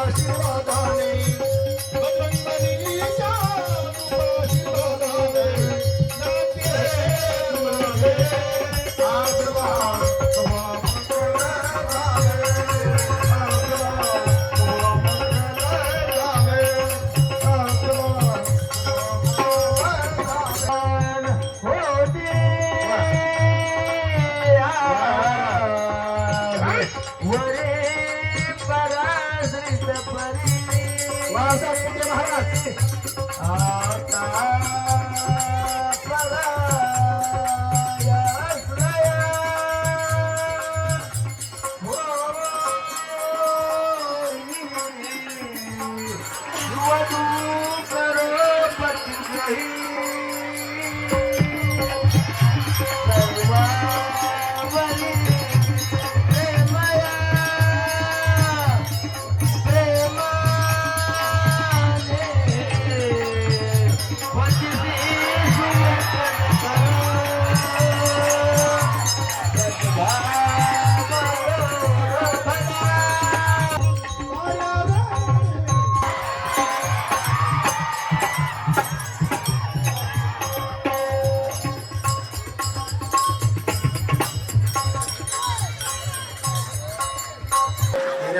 आशीर्वादाने बजरंगबलीच्या आशीर्वादाने नाते तुझे आशीर्वाद तुझा मंगल गावे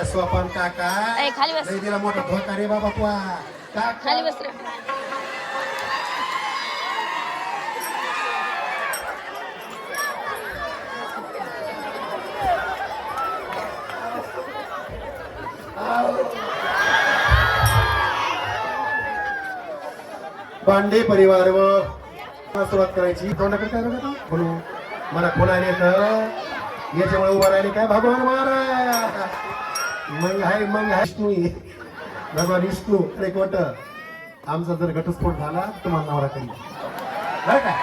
स्वपन काका खाली बस दिला मोठा धोका रे बाबा पुआ खाली बस रे पांडे परिवार व सुरुवात करायची तोंडाकडे काय बघा बोलू मला कोण आले तर याच्यामुळे उभा राहिले काय भगवान महाराज मग आहे विष्णू भगवान विष्णू एक वाट आमचा जर घटस्फोट झाला तुम्हाला नवरा करी बरं का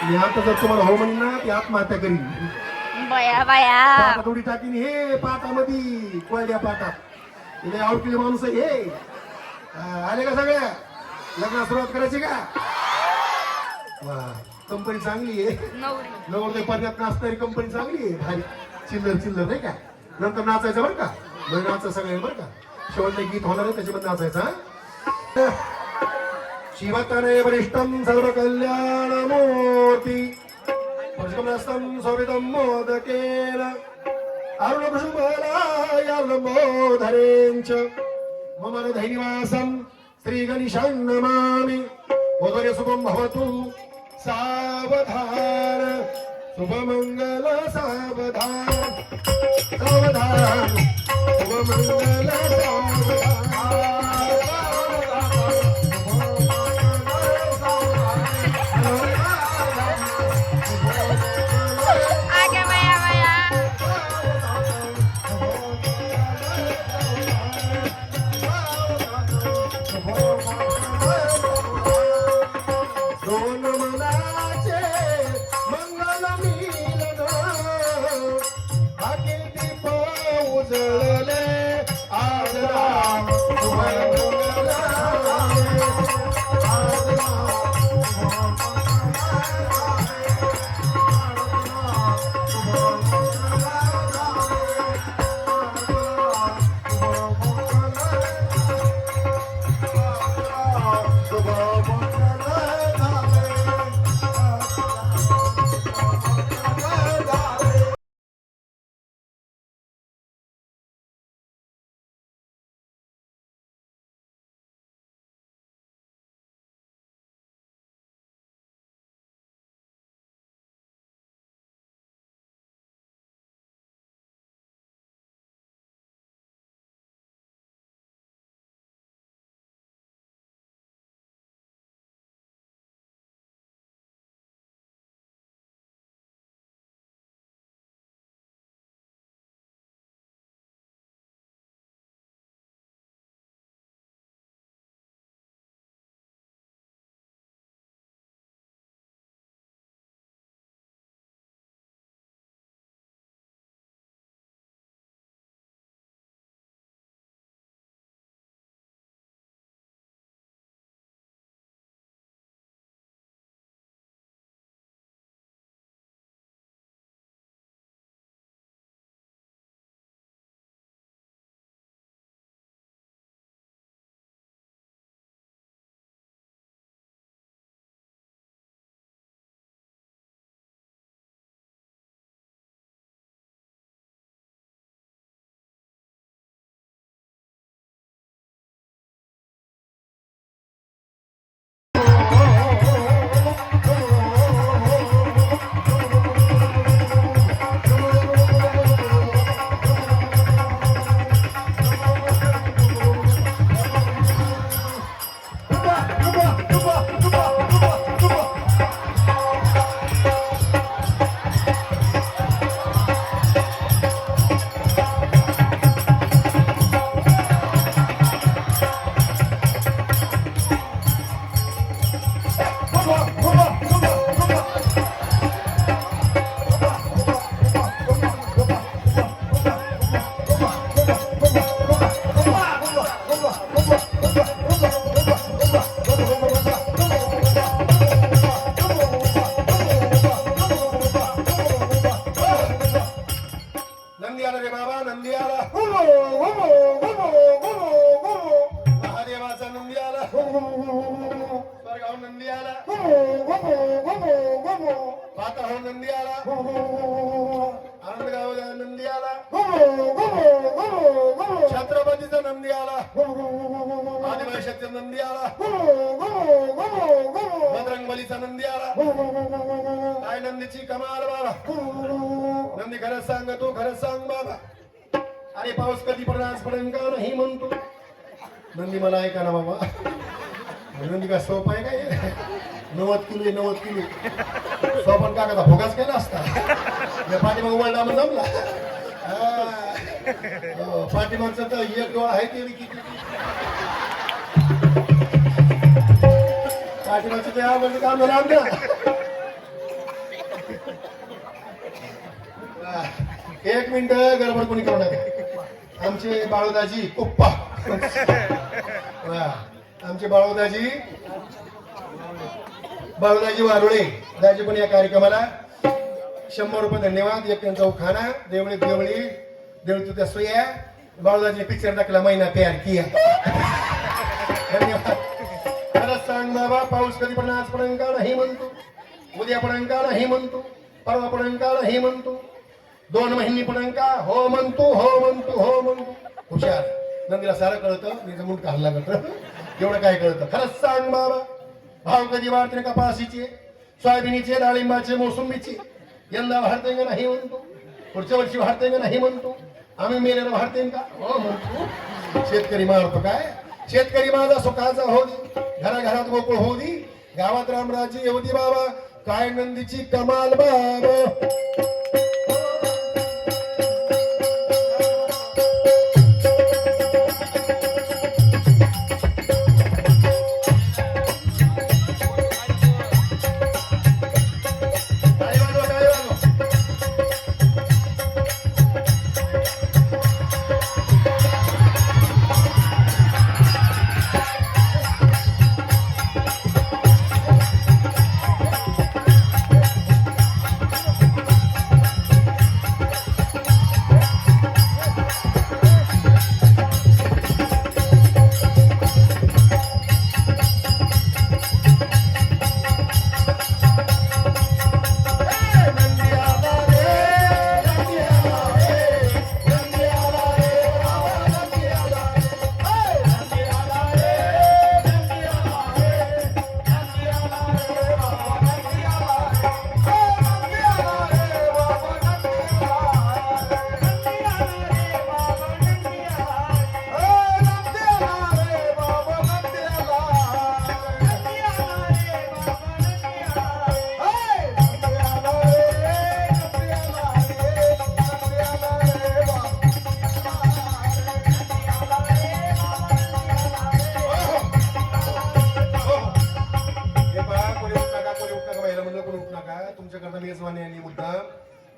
मी आता जर तुम्हाला हो म्हणून ना ती आत्महत्या करी बया बया थोडी टाकीन हे पाटामध्ये कोयड्या पाटात इथे आवडलेले माणूस हे आले का सगळ्या लग्नाला सुरुवात करायची का कंपनी चांगली आहे नवरदेव पर्यात नाचणारी कंपनी चांगली आहे भारी चिल्लर नाही का नंतर नाचायचं बरं का नाचायचं सगळे बरं का शेवटले गीत होणार आहे त्याच्यामध्ये नाचायचं शिवतने वरिष्ठम सर्व कल्याण मूर्ती पुष्कमस्तम सोवितम मोदकेन अरुणकुसुमलायलंबोधरेंच मम धैर्यवासं श्री गणेशां नमामि उदरे शुभं भवतु सावधान शुभमंगल सावधान सावधान शुभमंगल आगे बया बया दोन मनाचे मंगल मिलन हाके दीप उजळले आज छत्रपतीचा नंदी आला, आदिवासीचा नंदी आला, बजरंगबलीचा नंदी आला. काय नंदीची कमाल बाबा. नंदी खरंच सांग, तू खरंच सांग बाबा. अरे पाऊस कधी पडेल आज पडेल का नाही म्हणतो नंदी. मला ऐका ना बाबा, नंदी का सोप आहे काय? 90 किलो सोपन कागदा भोगाच केला असता. पाठीमाग उघडला मग जमला. पाठीमागचा तर एक डोळा आहे ते किती पाठीमागचं ते आवडलं काम लांब द्या. एक मिनिट गडबड कोणी करू नका. आमचे बाळूदाजी कुप्पा, आमचे बाळूदाजी वारुळे दाजी पण या कार्यक्रमाला 100 रुपये धन्यवाद. एक त्यांचा उखाणा देवळी देवळी त्या सोया बाळूदाजी पिक्चर टाकला महिना प्यार किया. धन्यवाद. खरंच सांग बाबा, पाऊस कधी पण आज पडेल का नाही म्हणतो, उद्या पडेल का नाही म्हणतो, परवा पडेल का नाही म्हणतो, 2 महिने पडेल का हो म्हणतो, हो म्हणतो, हो म्हणतो. हुशार नंदीला सारं कळतं. मी जमून काढला लागत एवढं काय कळतं. खरंच सांग बाबा, भाव कधी वाढते कपाशीचे, सोयाबीनचे, डाळिंबाचे, मोसंबीचे. यंदा वाढते का नाही म्हणतो, पुढच्या वर्षी वाढते का नाही म्हणतो, आम्ही मेल्याला वाढते का हो म्हणतो. शेतकरी मारतो काय. शेतकरी माझा सुखाचा होऊ दे, घराघरात गोकुळ होऊ दे, गावात रामराज्य येऊ दे बाबा. काय नंदीची कमाल बाबा.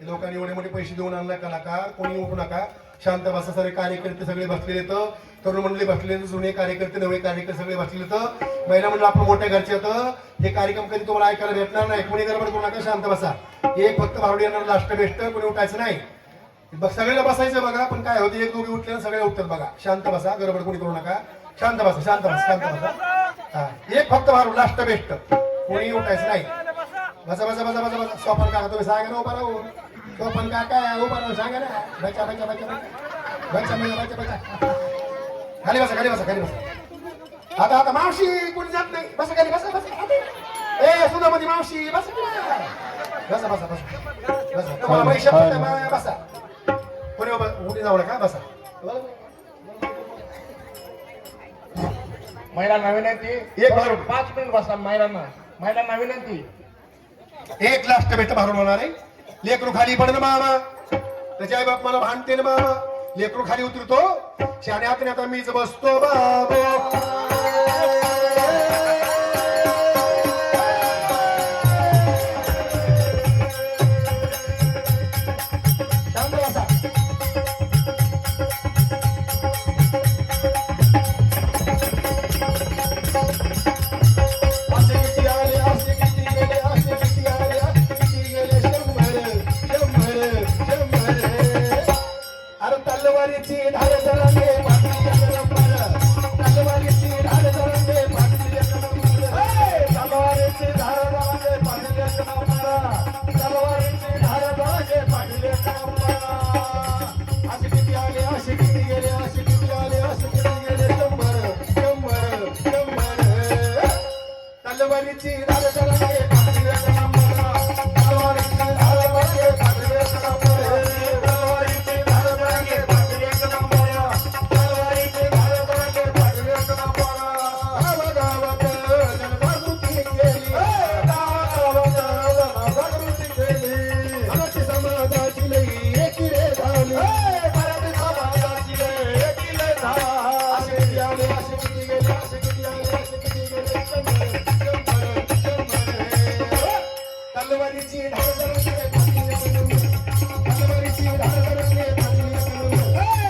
लोकांनी एवढे मोठे पैसे देऊन आणला कलाकार, कोणी उठू नका. शांत बसा. सगळे कार्यकर्ते सगळे बसलेले तर, तरुण मंडळी बसलेले, जुने कार्यकर्ते, नवे कार्यकर्ते सगळे बसलेले तर, महिला मंडळ आपण मोठ्या घरचे तर हे कार्यक्रम कधी तुम्हाला ऐकायला भेटणार नाही. कोणी गडबड करू नका. शांत बसा. एक फक्त भावडी येणार लास्ट बेस्ट, कोणी उठायचं नाही. सगळ्याला बसायचं बघा. पण काय होते, एक दोघे उठले सगळे उठतात बघा. शांत बसा. गडबड कोणी करू नका. शांत बसा, शांत बसा, शांत बसा. हा, एक फक्त भारू लास्ट बेस्ट, कोणी उठायचं नाही. बसा बसा बसा बसा बसा. सोपन काका तुम्ही सांगा ना उभा राहू. सोपन काका उभा राहू सांगा ना. बचा बचा बचा बचा बचा बचा बचा. खाली बसा, खाली बसा, खाली बसा. आता मावशी कोणी जात नाही. बसा खाली, बसा बसा. ए सुधामती मावशी बसा बसा बसा बसा बसा. तुम्हाला पैसे बसा. कोणी उठी जाऊ नका. बसा. महिला नवीन आहे ती. एक 5 मिनिट बसा. महिला नवीन आहे ती. एक लास्ट बेट भरून होणार आहे. लेकरू खाली पडणं मामा, त्याच्या आई बाप मला भांडते ना मामा. लेकरू खाली उतरतो, शाण्यात आता मीच बसतो बाबा. तलवारीची धार जळाले, तलवारीची तलवारीची धार तरंगे फाटली एक नंबर तलवारीची धार तरंगे फाटली एक नंबर तलवारीची धार तरंगे फाटली एक नंबर तलवारीची धार तरंगे फाटली एक नंबर गावागावात जनजागृती केली गावागावात जनजागृती केली मराठी समाजाची लई एकी रे झाली मराठी समाजाची लई एकी रे झाली असे किती आले असे किती गेले असे किती आले असे किती गेले तलवारीची धार तरंगे फाटली एक नंबर तलवारीची धार तरंगे फाटली एक नंबर तलवारीची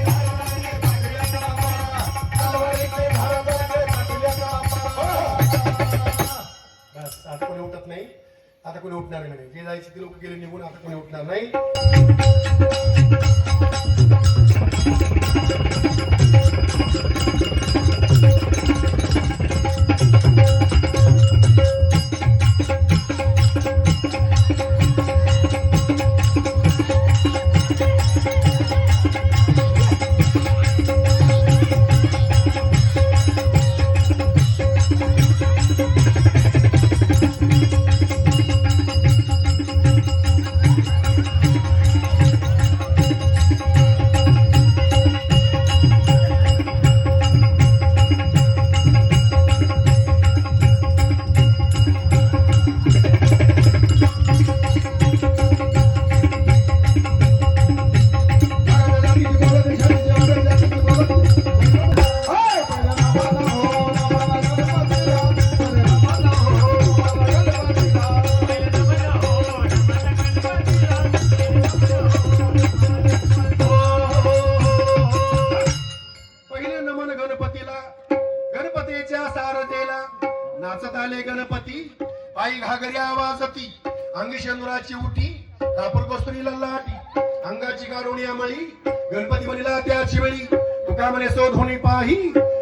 धार तरंगे फाटली एक नंबर तलवारीची धार तरंगे फाटली एक नंबर बस आता कोणी उठत नाही आता कोणी उठणार नाही जे जायचे ते लोक गेले निघून आता कोणी उठणार नाही पहिले नमन गणपतीला गणपतीच्या सारथेला नाचत आले गणपती पायी घागऱ्या वाजती अंगी शेंदुराची उठी कापूर कस्तुरीला लाटी अंगाची गारुणी मळी गणपती बनिला त्याची वेळी तुका म्हणे शोधुनी पाही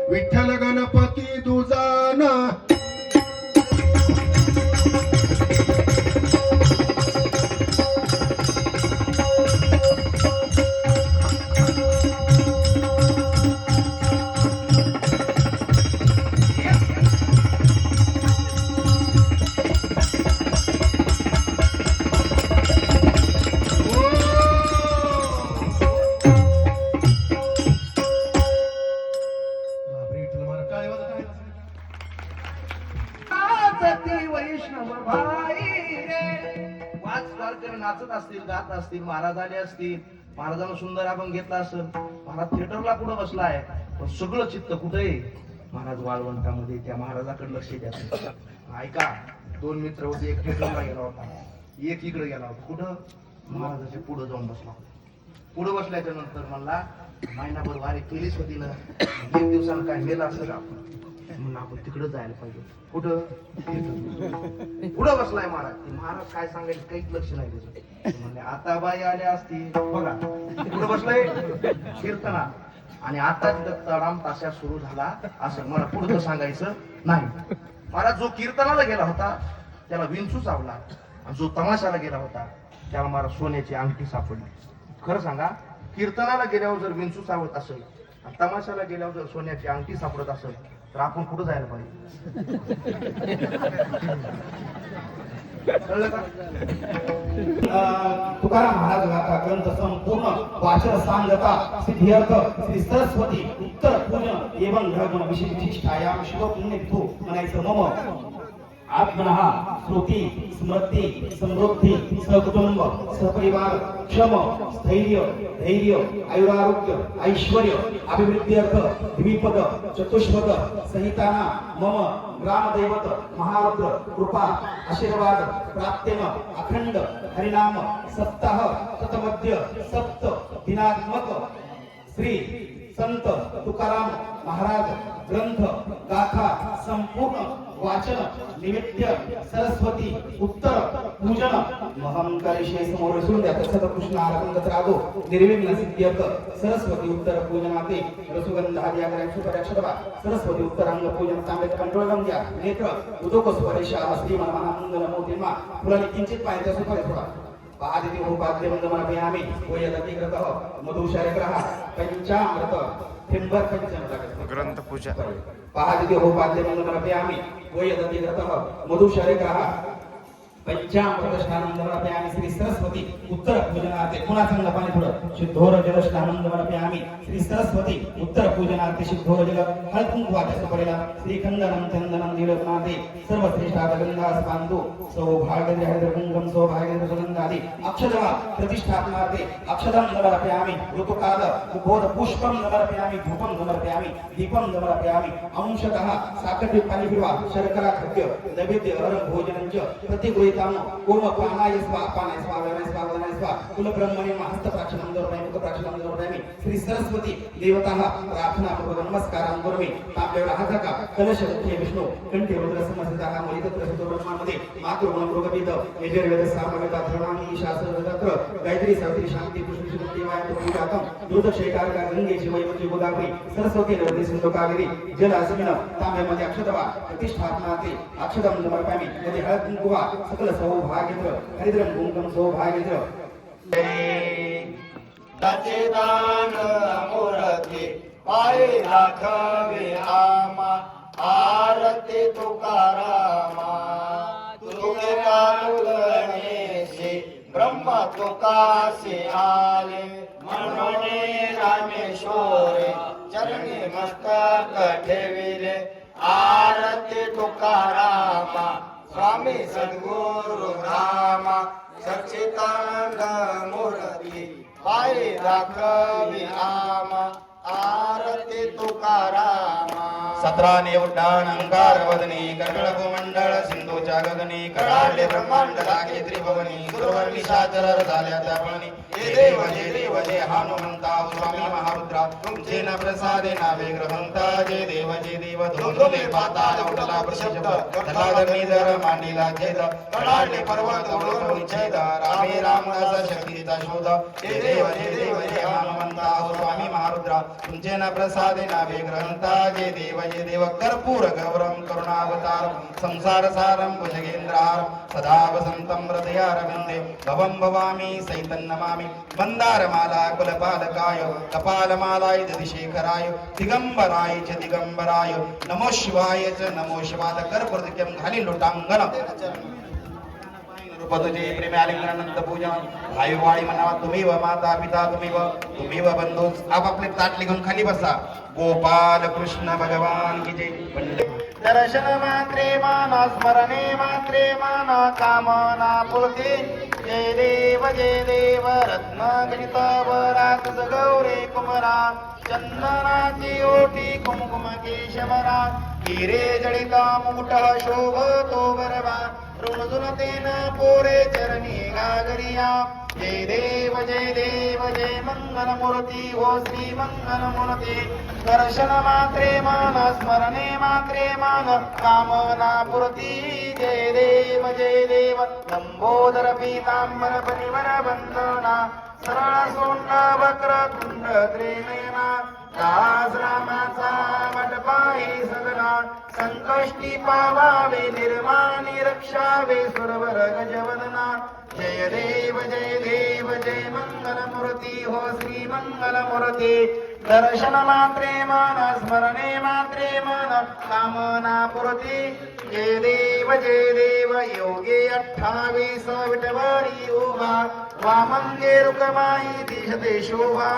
विठ्ठल गणपती दुजाना बापरे विठ्ठल महाराज काय वाजत आहे नाचती वैष्णव भाई रे पाच वारकरी नाचत असतील गात असतील महाराज आले असतील महाराजांना सुंदर आपण घेतला असेल महाराज थिएटरला कुठं बसलाय पण सगळं चित्त कुठे महाराज वाळवंटामध्ये त्या महाराजाकडे लक्ष द्या ऐका दोन मित्र होते एक थिएटरला गेला होता एक इकडे गेला होता कुठं महाराजाच्या पुढे जाऊन बसला पुढे बसल्याच्या नंतर म्हणला महिनाभर वारी केलीच होती ना एक दिवसानं काय मेला असं आपण म्हणून आपण तिकडे जायला पाहिजे कुठं पुढं बसलाय महाराज ते महाराज काय सांगायचं काहीच लक्ष नाही त्याचं म्हणजे आता बाई आल्या असतील बघा पुढं बसलाय कीर्तना आणि आता तिथं तडाम ताशा सुरू झाला असं मला पुढं सांगायचं नाही महाराज जो कीर्तनाला गेला होता त्याला विंचू चावला आणि जो तमाशाला गेला होता त्याला महाराज सोन्याची अंगठी सापडली खरं सांगा कीर्तनाला गेल्यावर जर विंचू चावत असेल आणि तमाशाला गेल्यावर जर सोन्याची अंगठी सापडत असेल तर आपण कुठं जायला पाहिजे कळलं का तुकाराम महाराज गाथा ग्रंथ संपूर्ण वाचन सांगता सिद्ध्यर्थ श्री सरस्वती उत्तर पूर्ण एवं ग्रहगुण विशिष्टायाम शिव पुण्यभू म्हणायचं मम आत्मनः स्मृती स्मृती समृद्धी सहकुटुंब सहपरिवार क्षम स्थैर्य धैर्य आयुरारोग्य ऐश्वर्य अभिवृद्ध्यर्थ द्विपद चतुष्पद सहिताना मम ग्रामदैवत महारुद्र कृपा आशीर्वाद प्राप्तेन अखंड हरिनाम सप्ताह ततमध्य सप्त दिनात्मक श्री संत तुकाराम महाराज ग्रंथ गाथा संपूर्ण वाचन निमित्त सरस्वती उत्तर पूजन महंकारिषे समोर असून त्या सतकृष्ण आराधन रागो निर्विघ्न सिद्ध्यर्थ सरस्वती उत्तर पूजनाते रसुगंधादी आग्रह सुपरक्षतवा सरस्वती उत्तर अंग पूजन चांगले कंट्रोल द्या नेत्र उदोक सुपरेशा श्री मनमहा मंगल मोतीमा फुलाने किंचित पायाच्या सुपरे थोडा पादिति उपाद्यमन्दमर्पयामि वयदतिकृतः मधुशर्करः पञ्चामृत थिम्बर पञ्चामृत ग्रंथपूजा पादिति उपाद्यमन्दमर्पयामि वयदतिकृतः मधुशर्करः पंचामृत स्नानं समर्पयामि श्री सरस्वती उत्तर पूजनार्थे पुन्हा सांगा पाणी थोडं शुद्धोर जल स्नानं समर्पयामि श्री सरस्वती उत्तर पूजनार्थे शुद्धोर जल हळकुंकवाच्या पडेला श्रीखंडनं चंदनं नीलकनाथे सर्वश्रेष्ठ गंगा स्पांदू सौभाग्य हरिद्र कुंकम सौभाग्य सुगंधादि अक्षदवा प्रतिष्ठापनार्थे अक्षदं समर्पयामि ऋतुकाल उपोद पुष्पं समर्पयामि धूपं समर्पयामि दीपं समर्पयामि अंशतः साकटी पाणी पिवा शर्करा खाद्य नैवेद्य अरं भोजनं च प्रतिगृहीताम ओम पानाय स्वाहा पानाय स्वाहा वदनाय स्वाहा वदनाय स्वाहा कुल ब्रह्मणे हस्त प्राक्षणं दर्पयामि मुख प्राक्षणं दर्पयामि श्री सरस्वती देवताः प्रार्थना पूर्वक नमस्कारां करोमि तांब्यावर हातका कलश मुखे विष्णू कंठे रुद्र समस्ताः मोलितत्र सतो ब्रह्मामध्ये मातृगुण मृगवेद यजुर्वेद सामवेद अथर्वणानि शास्त्र वेदात्र गायत्री सावित्री शांती पुष्पी सुगंधी वायु पूजातम दूध शेकार गंगे शिवयवती गोदावरी सरस्वती नदी सिंधु कावेरी जल अस्मिन तांब्यामध्ये अक्षतवा प्रतिष्ठापनार्थे अक्षदं समर्पयामि यदि हळद कुंकुवा सकल सौभाग्य हरिद्रं कुंकम सौभाग्य सच्चिदानंद मूर्ती पायी राखावे आमा आरती तुकारामा तुझे कानुगणेशी ब्रह्म तुकासी आले म्हणून रामेश्वरे चरणी मस्तक ठेविले आरती तुकारामा स्वामी सद्गुरु रामा सच्चिदानंद मूर्ती पायी राखावी आमा आरती तुकारामा 17 निवडाण अंकार वदनी कर्कळ मंडळ सिंधूच्या गगनी कडाडले ब्रह्मांड लागे त्रिभुवनी गुरुवर्णी साचर झाल्या त्यापणी हे देव जे हनुमंता स्वामी महारुद्रा तुमचे न प्रसादे नावे ग्रहंता जे देव धोधोले पाताळ उडला प्रशब्द धनाधरणी जर मांडीला छेद कडाडले पर्वत उडवून छेद रामे रामदास शक्तीचा शोध हे देव जे हनुमंता स्वामी महारुद्रा तुमचे न प्रसादे नावे ग्रहंता जे देव कर्पूर गौरम करुणावतार संसार सारम भुजगेंद्रार सदा वसंतम हृदयारविंदे भवं भवामी सैतं नमामि मंदारमाला कुलपालकाय कपालमालाय दधिशेखराय दिगंबराय च दिगंबराय नमो शिवाय च नमो शिवाय कर्पूरदिक्यं घाली लोटांगण तुझे प्रेम आलिंगनानंद पूजन भाईवाळी म्हणावा तुम्ही व माता पिता तुम्ही व बंधू आपापले ताट लिहून खाली बसा गोपाल कृष्ण भगवान की जय दर्शन मात्रे माना स्मरणे मात्रे माना कामना पूर्ती जय देव रत्न गणित वरात गौरे कुमरा चंदनाची ओटी कुमकुम केशवरा हिरे जडिता मुकुट शोभतो बरवा ऋणजुनतेन पोरे चरणी गागरिया जय देव जय मंगल मूर्ती हो श्री मंगल मूर्ती दर्शन मात्रे मान स्मरणे मात्रे मान कामना पूर्ती जय देव लंबोदर पीतांबर परिवर वंदना सरळ सोंड वक्र तुंड त्रिनयना दास रामाचा वटपाई सदना संकष्टी पावावे निर्माणी रक्षावे सुरवर गजवदना जय देव जय मंगल मूर्ती हो श्री मंगल मूर्ती दर्शन मात्रे मान स्मरणे मात्रे मन कामना पूर्ती जय देव योगे 28 विटवारी उभा वामंगे रुकमाई दिशते शोभा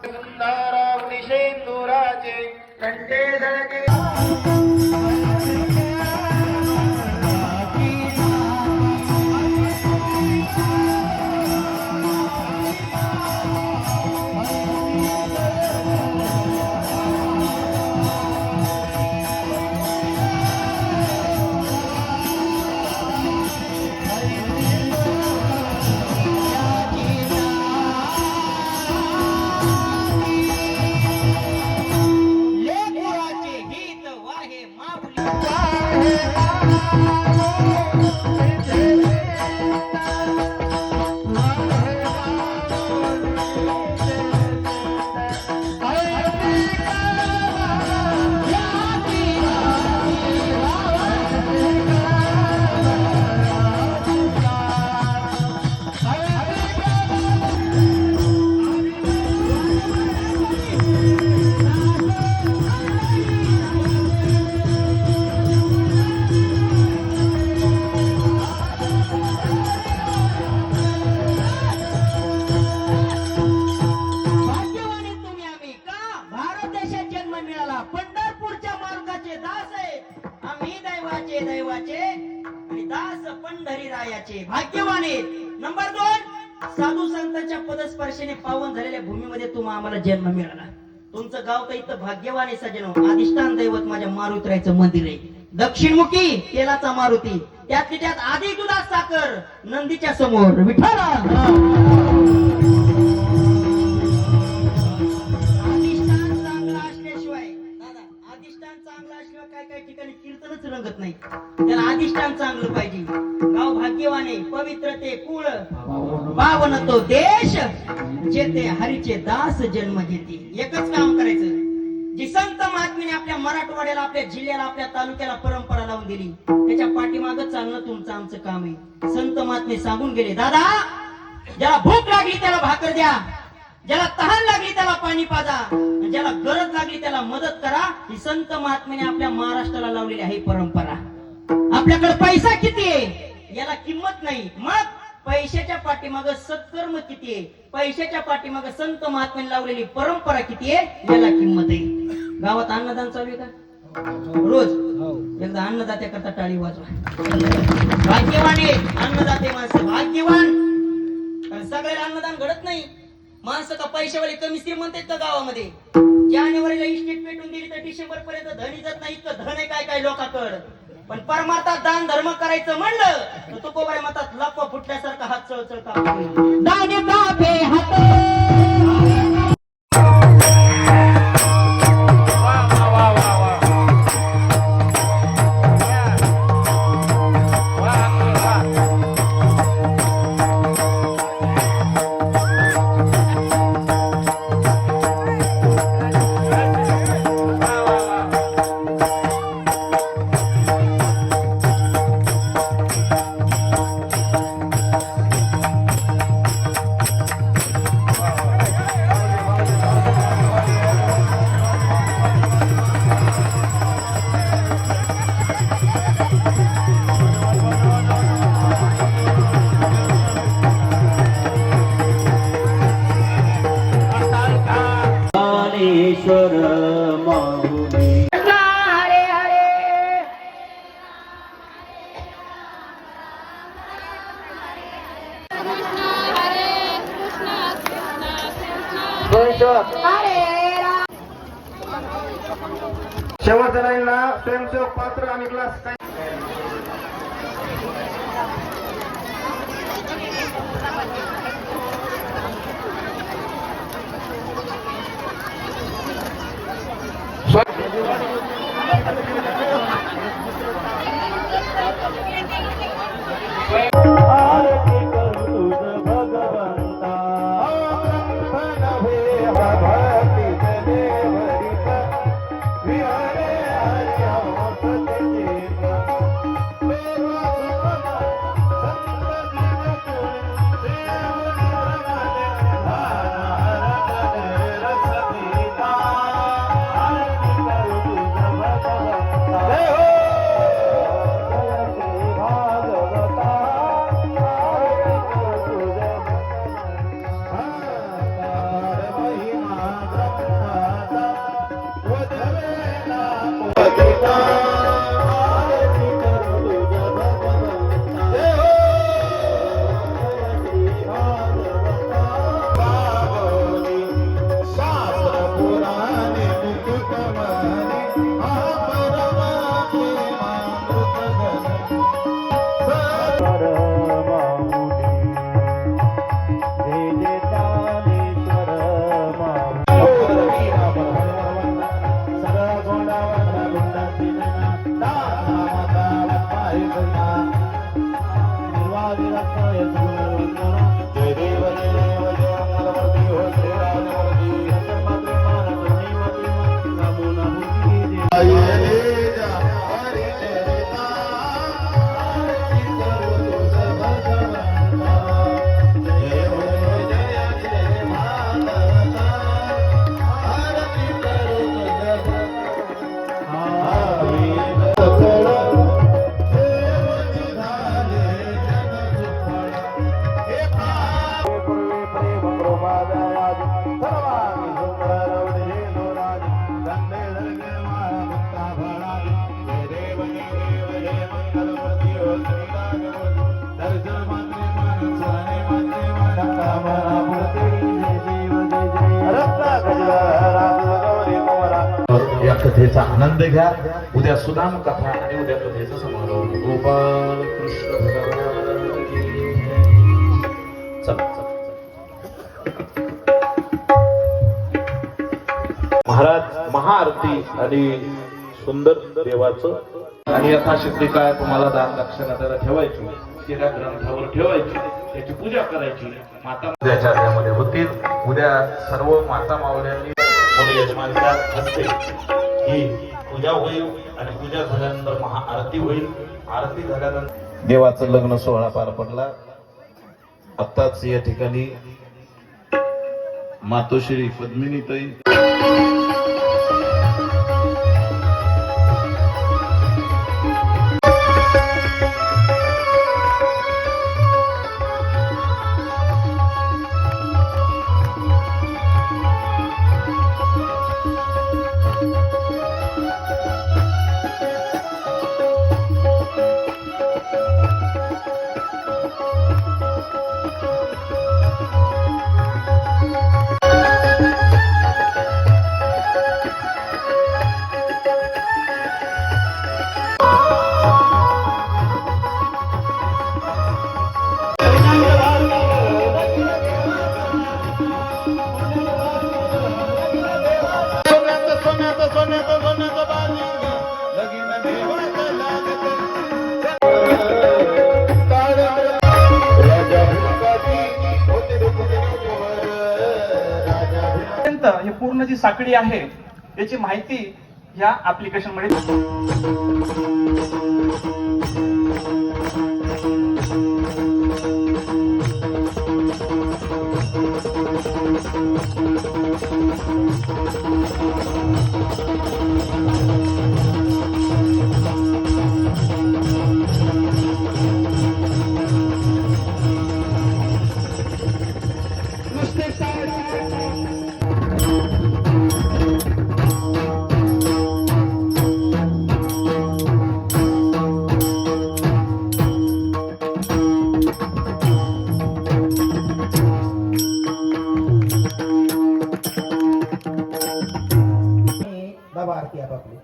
कंदारावती शेंदुराचे कंठे झळके लेकराची ही देशात जन्म मिळाला. पंढरपूरच्या मार्गाचे दास आहे आम्ही, दैवाचे दैवाचे आणि दास पंढरीरायाचे भाग्यवान आहेत. नंबर 2, साधू संतांच्या पदस्पर्शाने पावन झालेल्या भूमीमध्ये तुम्हा आम्हाला जन्म मिळाला. तुमचं गाव तर इथं भाग्यवान आहे सजनो. अधिष्ठान दैवत माझ्या मारुतीरायचं मंदिर आहे. दक्षिणमुखी तेलाचा मारुती, त्यातली त्यात आधी दुधात साखर नंदीच्या समोर विठाला. अधिष्ठान चांगला असल्याशिवाय दादा, अधिष्ठान चांगला असल्याशिवाय काय काय ठिकाणी कीर्तनच रंगत नाही. त्याला अधिष्ठान चांगलं पाहिजे. गाव भाग्यवाने, पवित्रते कुळ पावन तो देश, जेथे हरीचे दास जन्म घेते. एकच काम करायचं, जी संत महात्म्याने आपल्या मराठवाड्याला, आपल्या जिल्ह्याला, आपल्या तालुक्याला परंपरा लावून दिली, त्याच्या पाठीमागं चालणं तुमचं आमचं काम आहे. संत महात्मे सांगून गेले, दादा ज्याला भूक लागली त्याला भाकर द्या, ज्याला तहान लागली त्याला पाणी पाजा, आणि ज्याला गरज लागली त्याला मदत करा. ही संत महात्म्याने आपल्या महाराष्ट्राला लावलेली आहे परंपरा. आपल्याकडे पैसा किती आहे याला किंमत नाही, मग पैशाच्या पाठीमागं सत्कर्म किती आहे, पैशाच्या पाठीमागं संत महात्म्याने लावलेली परंपरा किती आहे याला किंमत आहे. गावात अन्नदान चालू आहे का रोज? एकदा अन्नदात्या करता टाळी वाजवा. भाग्यवान आहे अन्नदाते माणसं, भाग्यवान. कारण सगळ्याला अन्नदान घडत नाही. माणसं का पैशावाले कमी श्रीमंत आहेत का गावामध्ये? जानेवारीला इस्टेट पेटून दिली तर डिसेंबर पर्यंत धन इजत नाही, इतकं धन आहे काय काय लोकांकडं. पण परमार्थात दान धर्म करायचं म्हणलं तर तुकोबाई म्हणतात लपवा फुटल्यासारखा हात चळचळ कापतो. दाने कापे हात. शेवटच्या लाईनला स्वयंसेवक पात्र आणि ग्लास काय कथेचा आनंद घ्या. उद्या सुदाम कथा आणि उद्या कथेचा समारोप. गोपाल कृष्ण भगवान की जय. चला चला. महाराज महाआरती आणि सुंदर देवाचं आणि यथाशक्ती काय तुम्हाला दान दक्षिणा त्याला ठेवायची, त्या ग्रंथावर ठेवायची, त्याची पूजा करायची. माता उद्याच्या यामध्ये होतील. उद्या सर्व माता मावल्यांनी यजमानच्या हस्ते ही पूजा होईल आणि पूजा झाल्यानंतर महाआरती होईल. आरती झाल्यानंतर देवाचं लग्न सोहळा पार पडला. आत्ताच या ठिकाणी मातोश्री पद्मिनीताई ही पूर्ण जी साखळी आहे याची माहिती ह्या ऍप्लिकेशन मध्ये आरती आपापली.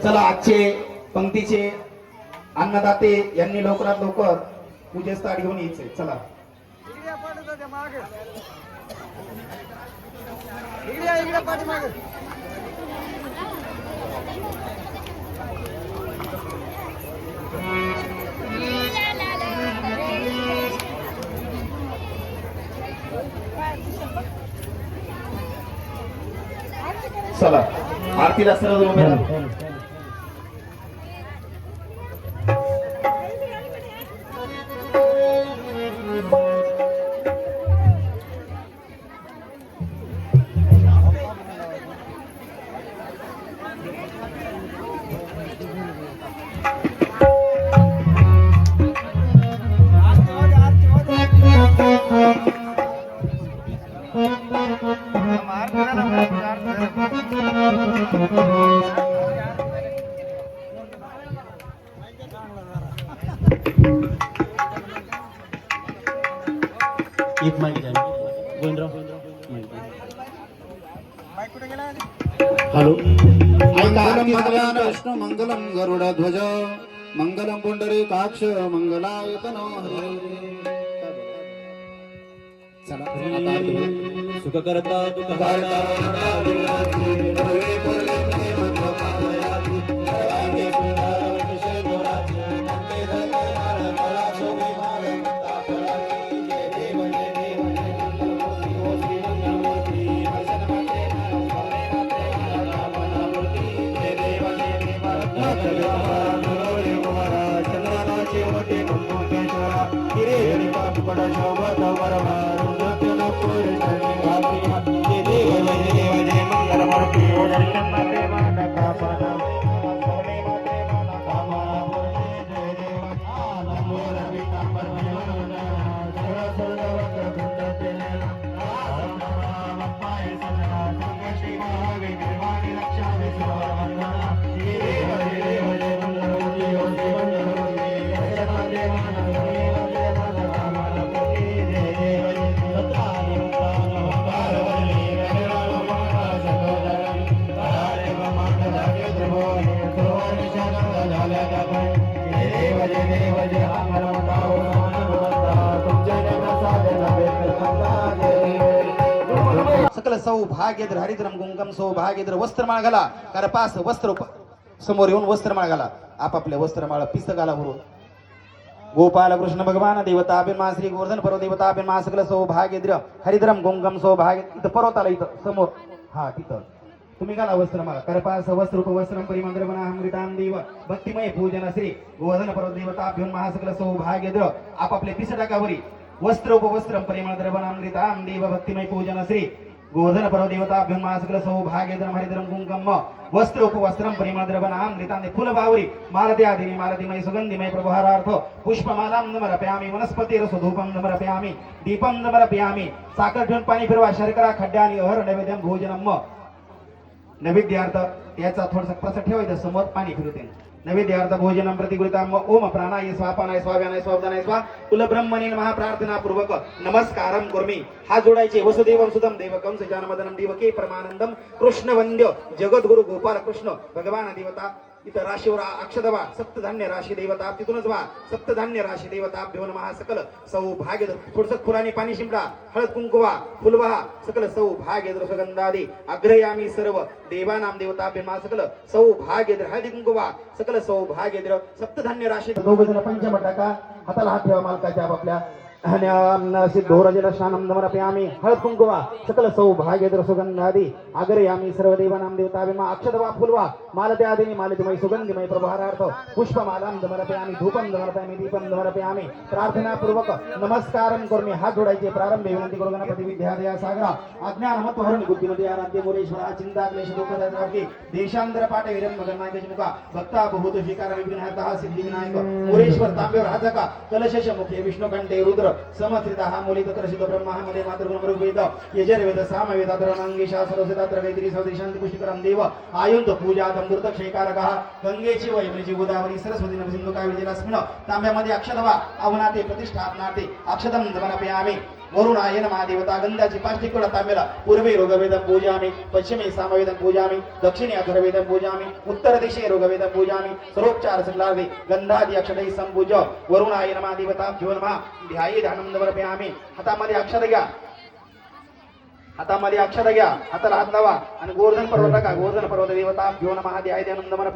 चला आजचे पंक्तीचे अन्नदाते यांनी लवकरात लवकर पूजेस ताट घेऊन यायचंय. चला चला आरतीला सर्व उभे राहा. हॅलो. मंगलम कृष्ण मंगलम गरुड ध्वज मंगलम पुंडरीकाक्ष मंगलायतनो हरे. सुख करता दुःख सौभाग्यद्र हरिद्रम कुंकम सौभाग्यद्र वस्त्रमाळ घाला करपास वस्त्र समोर येऊन वस्त्रमाळ घाला आपापल्या वस्त्रमाळ पिस्त घाला बरोबर गोपाल कृष्ण भगवान देवता मा श्री गोवर्धन पर्व देवता मा सकल सौभाग्यद्र हरिद्रम कुंकम सौभाग्य इथं पर्वत आला इथं समोर हा तिथं तुम्ही घाला वस्त्रमाळा करपास वस्त्र उपवस्त्रम परिमंत्र बना अमृतां देव भक्तिमय पूजन श्री गोवर्धन पर्व देवता महासकल सौभाग्यद्र आपापले पिस टाकावरी वस्त्र उपवस्त्रम परिमंत्र बना अमृतां देव भक्तिमय पूजन श्री गोवर्धन पर्व देवता महासकल सौभाग्यद्रम हरिद्रम कुंकम वस्त्र उपवस्त्रम परिमंत्र बना अमृतां फुल बावरी मालती आदिनी मालतीमय सुगंधिमय प्रभहारार्थ पुष्पमालां नमरपयामि वनस्पतिरसधूपं नमरपयामि दीपं नमरपयामि साखर ठेवून पाणी फिरवा शर्करा खड्ड्यानी अहर नैवेद्यम भोजनम नैवेद्यार्थ याचा थोडासा प्रसाद ठेवायचा समोर पाणी फिरवते नैवेद्यार्थ भोजनम प्रतिगुलिताम ओम प्राणाय स्वापानाय स्वाव्यानाय स्वावदानाय स्वा कुल ब्रह्मणे नमः प्रार्थना पूर्वक नमस्कारम कुर्मी हात जोडायचे वसुदेवम सुदम देवकम सजानमदनम देवके परमानंदम कृष्ण वंद्य जगद्गुरु गोपाल कृष्ण भगवान देवता इथं राशीवर अक्षदवा सप्तधान्य राशी देवता तिथूनच वा सप्तधान्य राशी देवता नमः सकल सौभाग्य थोडस फुलाने पाणी शिंपडा हळद कुंकुवा फुलवा सकल सौभाग्य सुगंधादी अग्रयामी सर्व देवानाम देवता नमः सकल सौभाग्य हळदी कुंकुवा सकल सौभाग्य सप्तधान्य राशी दोघजण पंचमटाका हाताला हात ठेवा मालकाच्या आपापल्या सिद्धोरजलशानं नमरपयामि हळद कुंकुवा सकल सौभाग्य सुगंधादी आगरयामि सर्वदेवानां देवताभिमा अक्षतवा फुलवा मालते आदिनी मालतिमय सुगंधिमय प्रभारार्थ पुष्पमालां नमरपयामि धूपं नमरपयामि दीपं नमरपयामि प्रार्थना पूर्वक नमस्कारं करोमि हात जोडायचे प्रारंभे विनंती करू गणपती विद्यादया सागरा अज्ञानमत्व हरण बुद्धिमती आराध्य मुरेश्वरा चिंता क्लेश दुःखदायकी देशांतर पाठे विरम मगनायक मुका भक्ता बहुत विकार विघ्नहर्ता सिद्धी विनायक मुरेश्वर तांबे राजका कलशेष मुखे विष्णुकंठे रुद्र समत्रिता मूलित सिद्ध ब्रह्मा मध्ये मात्र वेद यजुर्वेद सामवेद अथर्वणांगी शास्त्र सिद्धात्र वैदिरी सौदी शांती पुष्टिकरम देव आयुंत पूजा अमृत क्षेकारकः गंगेची वैमलीची गोदावरी सरस्वती नदी सिंधू कावेरी जलास्मिन तांब्यामध्ये अक्षतवा अवनाते प्रतिष्ठापनाते अक्षतम समर्पयामि वरुणाय नमः देवता गंधाची 5 टिकवडा तांब्याला पूर्वे रोगवेदं पूजामि पश्चिमे सामवेदं पूजामि दक्षिणे अथर्ववेदं पूजामि उत्तर दिशे रोगवेदं पूजामि सर्वोपचार सकलार्थे गंधादि अक्षतैः संपूज्य वरुणाय नमः देवता नमः ध्याये ध्यानं समर्पयामि हातामध्ये अक्षत घ्या हातामध्ये अक्षत घ्या हाताला हात लावा आणि गोवर्धन पर्वत टाका गोवर्धन पर्वत देवता नमः ध्याये ध्यानं समर्पयामि